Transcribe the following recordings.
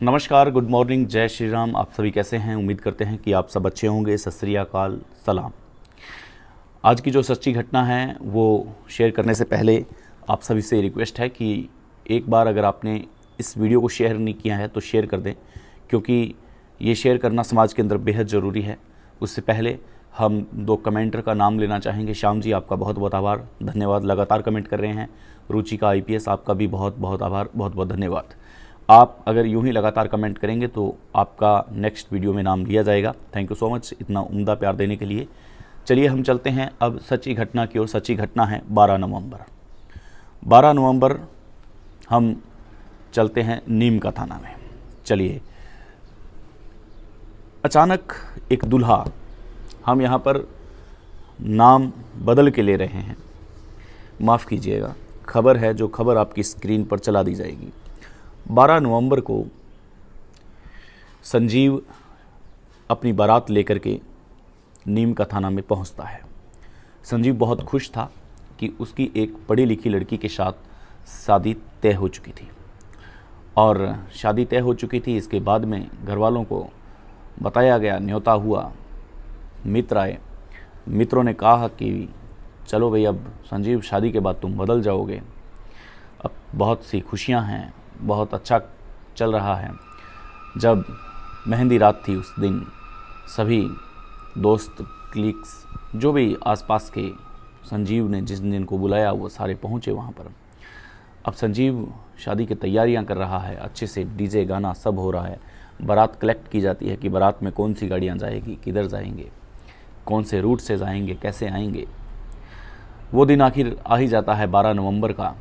नमस्कार, good morning, जय श्री राम। आप सभी कैसे हैं? उम्मीद करते हैं कि आप सब अच्छे होंगे। सत श्री अकाल, सलाम। आज की जो सच्ची घटना है वो शेयर करने से पहले आप सभी से रिक्वेस्ट है कि एक बार अगर आपने इस वीडियो को शेयर नहीं किया है तो शेयर कर दें, क्योंकि ये शेयर करना समाज के अंदर बेहद ज़रूरी है। उससे पहले हम दो कमेंटर का नाम लेना चाहेंगे। श्याम जी, आपका बहुत बहुत आभार, धन्यवाद, लगातार कमेंट कर रहे हैं। रुचिका IPS, आपका भी बहुत बहुत आभार, बहुत बहुत धन्यवाद। आप अगर यूं ही लगातार कमेंट करेंगे तो आपका नेक्स्ट वीडियो में नाम लिया जाएगा। थैंक यू सो मच इतना उम्दा प्यार देने के लिए। चलिए हम चलते हैं अब सच्ची घटना की ओर। सच्ची घटना है 12 नवंबर। 12 नवंबर हम चलते हैं नीम का थाना में। चलिए, अचानक एक दूल्हा, हम यहाँ पर नाम बदल के ले रहे हैं, माफ़ कीजिएगा, खबर है जो खबर आपकी स्क्रीन पर चला दी जाएगी। 12 नवंबर को संजीव अपनी बारात लेकर के नीम का थाना में पहुंचता है। संजीव बहुत खुश था कि उसकी एक पढ़ी लिखी लड़की के साथ शादी तय हो चुकी थी और शादी तय हो चुकी थी। इसके बाद में घर वालों को बताया गया, न्योता हुआ, मित्र आए। मित्रों ने कहा कि चलो भाई, अब संजीव शादी के बाद तुम बदल जाओगे, अब बहुत सी खुशियां हैं, बहुत अच्छा चल रहा है। जब मेहंदी रात थी उस दिन सभी दोस्त, क्लिक्स, जो भी आसपास के संजीव ने जिस दिन को बुलाया वो सारे पहुँचे वहाँ पर। अब संजीव शादी की तैयारियाँ कर रहा है, अच्छे से डीजे गाना सब हो रहा है। बारात कलेक्ट की जाती है कि बारात में कौन सी गाड़ियाँ जाएगी, किधर जाएंगे, कौन से रूट से जाएंगे, कैसे आएंगे। वो दिन आखिर आ ही जाता है 12 नवंबर का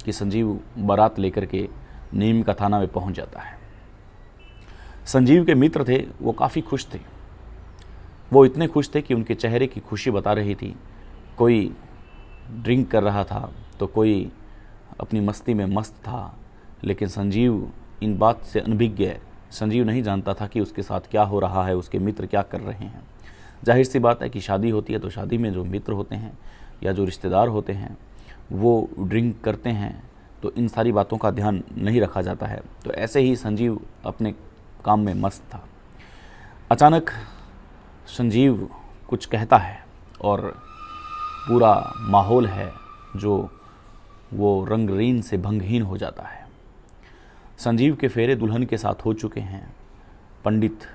कि संजीव बारात लेकर के नीम का थाना में पहुंच जाता है। संजीव के मित्र थे, वो काफ़ी खुश थे। वो इतने खुश थे कि उनके चेहरे की खुशी बता रही थी। कोई ड्रिंक कर रहा था तो कोई अपनी मस्ती में मस्त था, लेकिन संजीव इन बात से अनभिज्ञ है। संजीव नहीं जानता था कि उसके साथ क्या हो रहा है, उसके मित्र क्या कर रहे हैं। जाहिर सी बात है कि शादी होती है तो शादी में जो मित्र होते हैं या जो रिश्तेदार होते हैं वो ड्रिंक करते हैं, तो इन सारी बातों का ध्यान नहीं रखा जाता है। तो ऐसे ही संजीव अपने काम में मस्त था। अचानक संजीव कुछ कहता है और पूरा माहौल है जो वो रंगरीन से भंगहीन हो जाता है। संजीव के फेरे दुल्हन के साथ हो चुके हैं, पंडित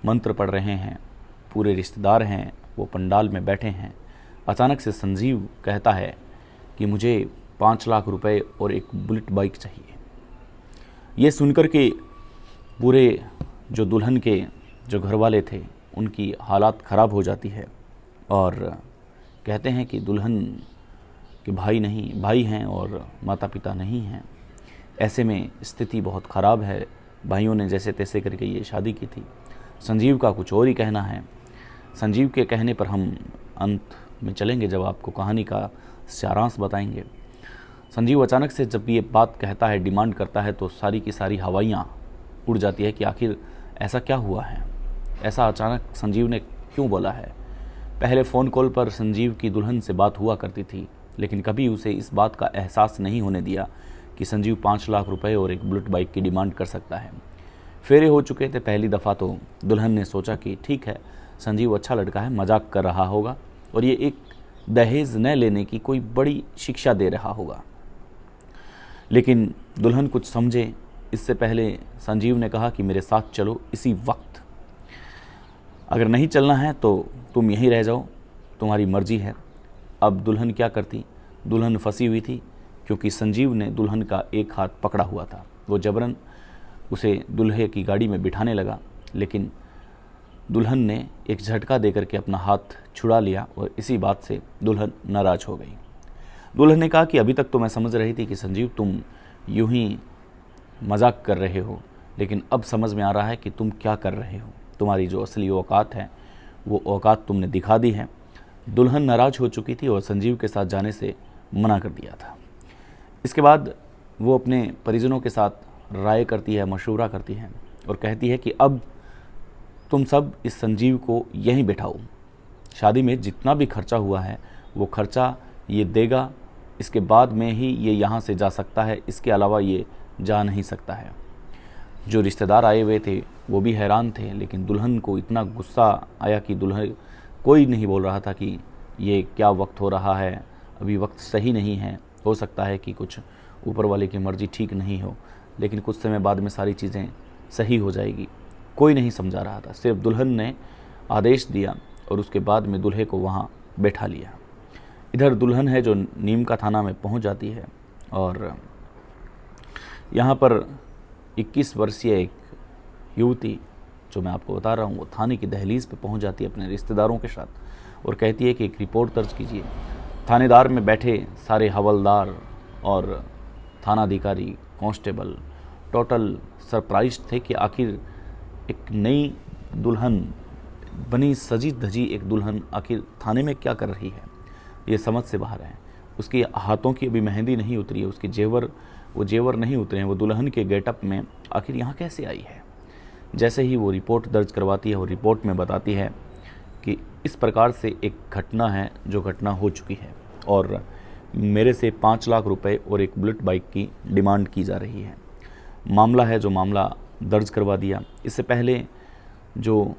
मंत्र पढ़ रहे हैं, पूरे रिश्तेदार हैं, वो पंडाल में बैठे हैं। अचानक से संजीव कहता है कि मुझे 5 लाख रुपए और एक बुलेट बाइक चाहिए। ये सुनकर के पूरे जो दुल्हन के जो घर वाले थे उनकी हालात ख़राब हो जाती है और कहते हैं कि दुल्हन के भाई हैं और माता पिता नहीं हैं। ऐसे में स्थिति बहुत ख़राब है। भाइयों ने जैसे तैसे करके ये शादी की थी। संजीव का कुछ और ही कहना है। संजीव के कहने पर हम अंत में चलेंगे जब आपको कहानी का सारांश बताएंगे। संजीव अचानक से जब ये बात कहता है, डिमांड करता है, तो सारी की सारी हवाइयाँ उड़ जाती है कि आखिर ऐसा क्या हुआ है, ऐसा अचानक संजीव ने क्यों बोला है। पहले फ़ोन कॉल पर संजीव की दुल्हन से बात हुआ करती थी, लेकिन कभी उसे इस बात का एहसास नहीं होने दिया कि संजीव 5 लाख रुपए और एक बुलेट बाइक की डिमांड कर सकता है। फेरे हो चुके थे पहली दफ़ा तो दुल्हन ने सोचा कि ठीक है, संजीव अच्छा लड़का है, मजाक कर रहा होगा और ये एक दहेज न लेने की कोई बड़ी शिक्षा दे रहा होगा। लेकिन दुल्हन कुछ समझे इससे पहले संजीव ने कहा कि मेरे साथ चलो इसी वक्त, अगर नहीं चलना है तो तुम यहीं रह जाओ, तुम्हारी मर्जी है। अब दुल्हन क्या करती? दुल्हन फंसी हुई थी क्योंकि संजीव ने दुल्हन का एक हाथ पकड़ा हुआ था। वो जबरन उसे दुल्हे की गाड़ी में बिठाने लगा, लेकिन दुल्हन ने एक झटका देकर के अपना हाथ छुड़ा लिया और इसी बात से दुल्हन नाराज़ हो गई। दुल्हन ने कहा कि अभी तक तो मैं समझ रही थी कि संजीव तुम यूं ही मजाक कर रहे हो, लेकिन अब समझ में आ रहा है कि तुम क्या कर रहे हो। तुम्हारी जो असली औकात है वो औकात तुमने दिखा दी है। दुल्हन नाराज़ हो चुकी थी और संजीव के साथ जाने से मना कर दिया था। इसके बाद वो अपने परिजनों के साथ राय करती है, मशवरा करती है और कहती है कि अब तुम सब इस संजीव को यहीं बैठाओ। शादी में जितना भी खर्चा हुआ है वो खर्चा ये देगा, इसके बाद में ही ये यहाँ से जा सकता है, इसके अलावा ये जा नहीं सकता है। जो रिश्तेदार आए हुए थे वो भी हैरान थे, लेकिन दुल्हन को इतना गुस्सा आया कि दुल्हन कोई नहीं बोल रहा था कि ये क्या वक्त हो रहा है, अभी वक्त सही नहीं है, हो सकता है कि कुछ ऊपर वाले की मर्ज़ी ठीक नहीं हो, लेकिन कुछ समय बाद में सारी चीज़ें सही हो जाएगी। कोई नहीं समझा रहा था, सिर्फ दुल्हन ने आदेश दिया और उसके बाद में दूल्हे को वहाँ बैठा लिया। इधर दुल्हन है जो नीम का थाना में पहुँच जाती है और यहाँ पर 21 वर्षीय एक युवती जो मैं आपको बता रहा हूँ वो थाने की दहलीज़ पे पहुँच जाती है अपने रिश्तेदारों के साथ और कहती है कि एक रिपोर्ट दर्ज कीजिए। थानेदार में बैठे सारे हवलदार और थानाधिकारी, कांस्टेबल टोटल सरप्राइज थे कि आखिर एक नई दुल्हन बनी सजी धजी एक दुल्हन आखिर थाने में क्या कर रही है, ये समझ से बाहर है। उसके हाथों की अभी मेहंदी नहीं उतरी है, उसके जेवर नहीं उतरे हैं, वो दुल्हन के गेटअप में आखिर यहाँ कैसे आई है। जैसे ही वो रिपोर्ट दर्ज करवाती है, वो रिपोर्ट में बताती है कि इस प्रकार से एक घटना है जो घटना हो चुकी है और मेरे से 5 लाख रुपए और एक बुलेट बाइक की डिमांड की जा रही है। मामला है जो मामला दर्ज करवा दिया। इससे पहले जो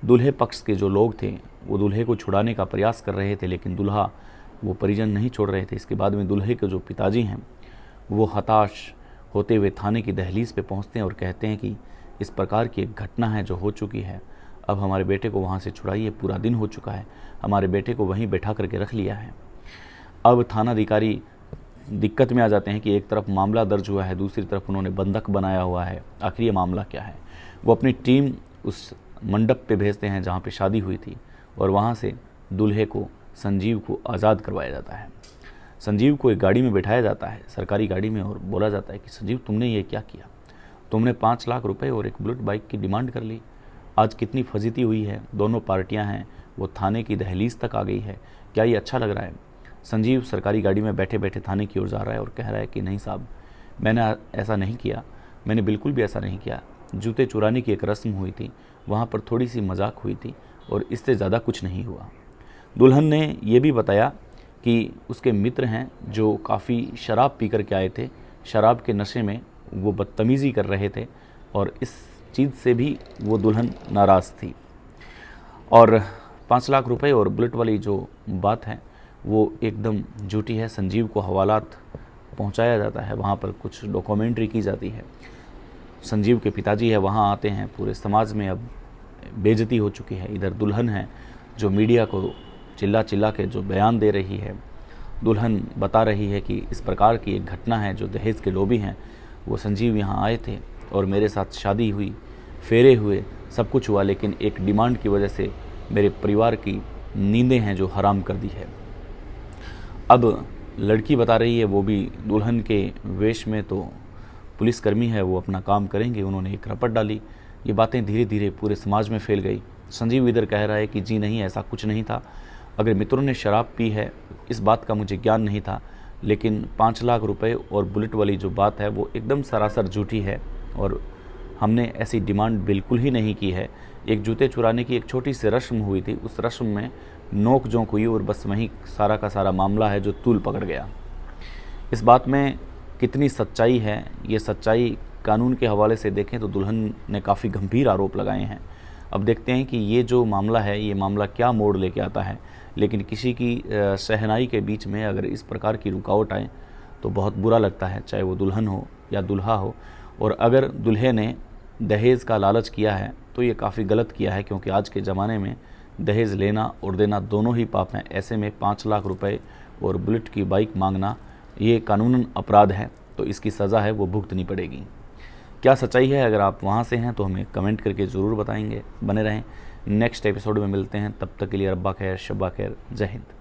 दूल्हे पक्ष के जो लोग थे वो दूल्हे को छुड़ाने का प्रयास कर रहे थे, लेकिन दूल्हा वो परिजन नहीं छोड़ रहे थे। इसके बाद में दूल्हे के जो पिताजी हैं वो हताश होते हुए थाने की दहलीज़ पे पहुंचते हैं और कहते हैं कि इस प्रकार की एक घटना है जो हो चुकी है, अब हमारे बेटे को वहाँ से छुड़ाइए, पूरा दिन हो चुका है, हमारे बेटे को वहीं बैठा करके रख लिया है। अब थानाधिकारी दिक्कत में आ जाते हैं कि एक तरफ मामला दर्ज हुआ है, दूसरी तरफ उन्होंने बंधक बनाया हुआ है, आखिर ये मामला क्या है। वो अपनी टीम उस मंडप पे भेजते हैं जहाँ पे शादी हुई थी और वहाँ से दूल्हे को, संजीव को आज़ाद करवाया जाता है। संजीव को एक गाड़ी में बैठाया जाता है, सरकारी गाड़ी में, और बोला जाता है कि संजीव तुमने ये क्या किया, तुमने 5 लाख रुपए और एक बुलेट बाइक की डिमांड कर ली। आज कितनी फजीती हुई है, दोनों पार्टियां हैं वो थाने की दहलीज़ तक आ गई है, क्या ये अच्छा लग रहा है। संजीव सरकारी गाड़ी में बैठे बैठे थाने की ओर जा रहा है और कह रहा है कि नहीं साहब, मैंने ऐसा नहीं किया, मैंने बिल्कुल भी ऐसा नहीं किया। जूते चुराने की एक रस्म हुई थी, वहाँ पर थोड़ी सी मजाक हुई थी और इससे ज़्यादा कुछ नहीं हुआ। दुल्हन ने ये भी बताया कि उसके मित्र हैं जो काफ़ी शराब पी कर के आए थे, शराब के नशे में वो बदतमीज़ी कर रहे थे और इस चीज़ से भी वो दुल्हन नाराज़ थी। और 5 लाख रुपए और बुलेट वाली जो बात है वो एकदम झूठी है। संजीव को हवालात पहुंचाया जाता है, वहाँ पर कुछ डॉक्यूमेंट्री की जाती है। संजीव के पिताजी है वहाँ आते हैं, पूरे समाज में अब बेइज्जती हो चुकी है। इधर दुल्हन है जो मीडिया को चिल्ला चिल्ला के जो बयान दे रही है, दुल्हन बता रही है कि इस प्रकार की एक घटना है, जो दहेज के लोभी हैं वो संजीव यहाँ आए थे और मेरे साथ शादी हुई, फेरे हुए, सब कुछ हुआ, लेकिन एक डिमांड की वजह से मेरे परिवार की नींदें हैं जो हराम कर दी है। अब लड़की बता रही है, वो भी दुल्हन के वेश में, तो पुलिसकर्मी है वो अपना काम करेंगे, उन्होंने एक रपट डाली। ये बातें धीरे धीरे पूरे समाज में फैल गई। संजीव इधर कह रहा है कि जी नहीं, ऐसा कुछ नहीं था, अगर मित्रों ने शराब पी है इस बात का मुझे ज्ञान नहीं था, लेकिन 5 लाख रुपए और बुलेट वाली जो बात है वो एकदम सरासर झूठी है और हमने ऐसी डिमांड बिल्कुल ही नहीं की है। एक जूते चुराने की एक छोटी सी रस्म हुई थी, उस रस्म में नोक झोंक हुई और बस वहीं सारा का सारा मामला है जो तूल पकड़ गया। इस बात में कितनी सच्चाई है, ये सच्चाई कानून के हवाले से देखें तो दुल्हन ने काफ़ी गंभीर आरोप लगाए हैं। अब देखते हैं कि ये जो मामला है ये मामला क्या मोड़ लेके आता है, लेकिन किसी की शहनाई के बीच में अगर इस प्रकार की रुकावट आए तो बहुत बुरा लगता है, चाहे वो दुल्हन हो या दुल्हा हो। और अगर दुल्हे ने दहेज का लालच किया है तो ये काफ़ी गलत किया है, क्योंकि आज के ज़माने में दहेज लेना और देना दोनों ही पाप हैं। ऐसे में 5 लाख रुपए और बुलेट की बाइक मांगना ये कानूनन अपराध है, तो इसकी सज़ा है वो भुगतनी पड़ेगी। क्या सच्चाई है, अगर आप वहाँ से हैं तो हमें कमेंट करके ज़रूर बताएंगे। बने रहें, नेक्स्ट एपिसोड में मिलते हैं, तब तक के लिए रब्बा खैर, शब्बा खैर, जय हिंद।